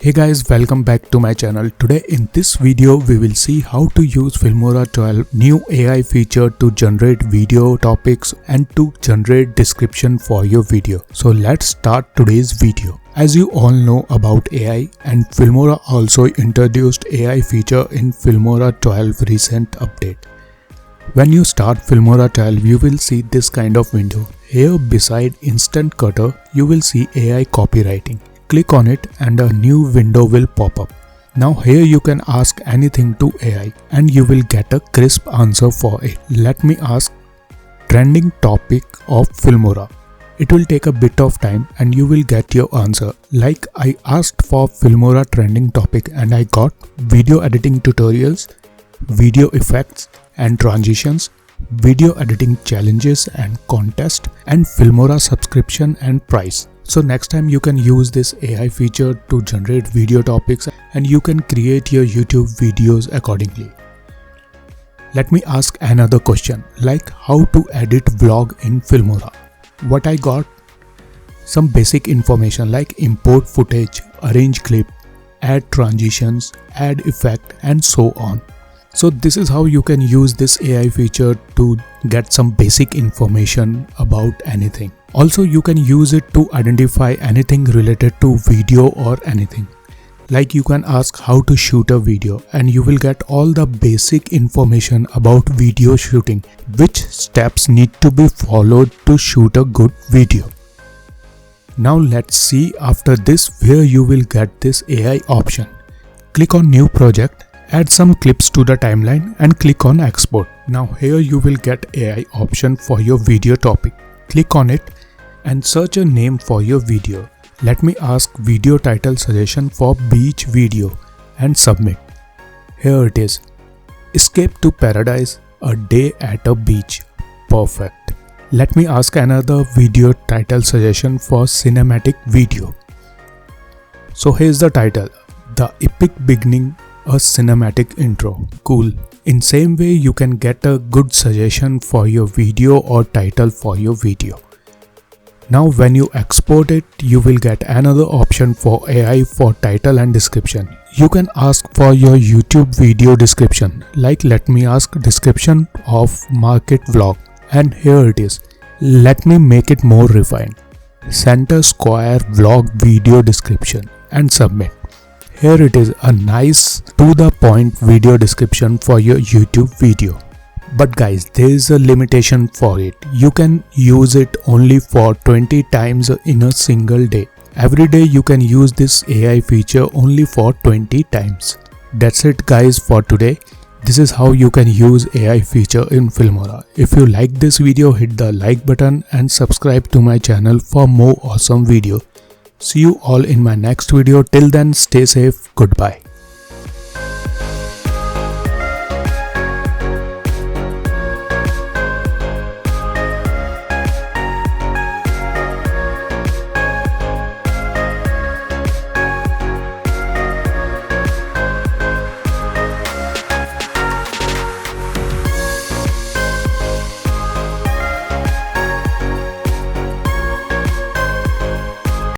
Hey guys, welcome back to my channel. Today in this video we will see how to use Filmora 12 new AI feature to generate video topics and to generate description for your video. So let's start today's video. As you all know about AI, and Filmora also introduced AI feature in Filmora 12 recent update. When you start Filmora 12, you will see this kind of window. Here beside Instant Cutter, you will see AI copywriting. Click on it and a new window will pop up. Now here you can ask anything to AI and you will get a crisp answer for it. Let me ask trending topic of Filmora. It will take a bit of time and you will get your answer. Like I asked for Filmora trending topic and I got video editing tutorials, video effects and transitions, video editing challenges and contest, and Filmora subscription and price. So next time you can use this AI feature to generate video topics and you can create your YouTube videos accordingly. Let me ask another question, like how to edit vlog in Filmora. What I got? Some basic information like import footage, arrange clip, add transitions, add effect and so on. So this is how you can use this AI feature to get some basic information about anything. Also, you can use it to identify anything related to video or anything. Like you can ask how to shoot a video and you will get all the basic information about video shooting, which steps need to be followed to shoot a good video. Now let's see after this where you will get this AI option. Click on new project, add some clips to the timeline and click on export. Now here you will get AI option for your video topic. Click on it and search a name for your video. Let me ask video title suggestion for beach video and submit. Here it is. Escape to Paradise, a day at a beach. Perfect. Let me ask another video title suggestion for cinematic video. So here's the title. The epic beginning, a cinematic intro. Cool. In same way you can get a good suggestion for your video or title for your video. Now when you export it, you will get another option for AI for title and description. You can ask for your YouTube video description, like let me ask description of market vlog, and here it is. Let me make it more refined. Center square vlog video description and submit. Here it is, a nice to the point video description for your YouTube video. But guys, there is a limitation for it. You can use it only for 20 times in a single day. Every day you can use this AI feature only for 20 times. That's it guys for today. This is how you can use AI feature in Filmora. If you like this video, hit the like button and subscribe to my channel for more awesome video. See you all in my next video. Till then, stay safe. Goodbye.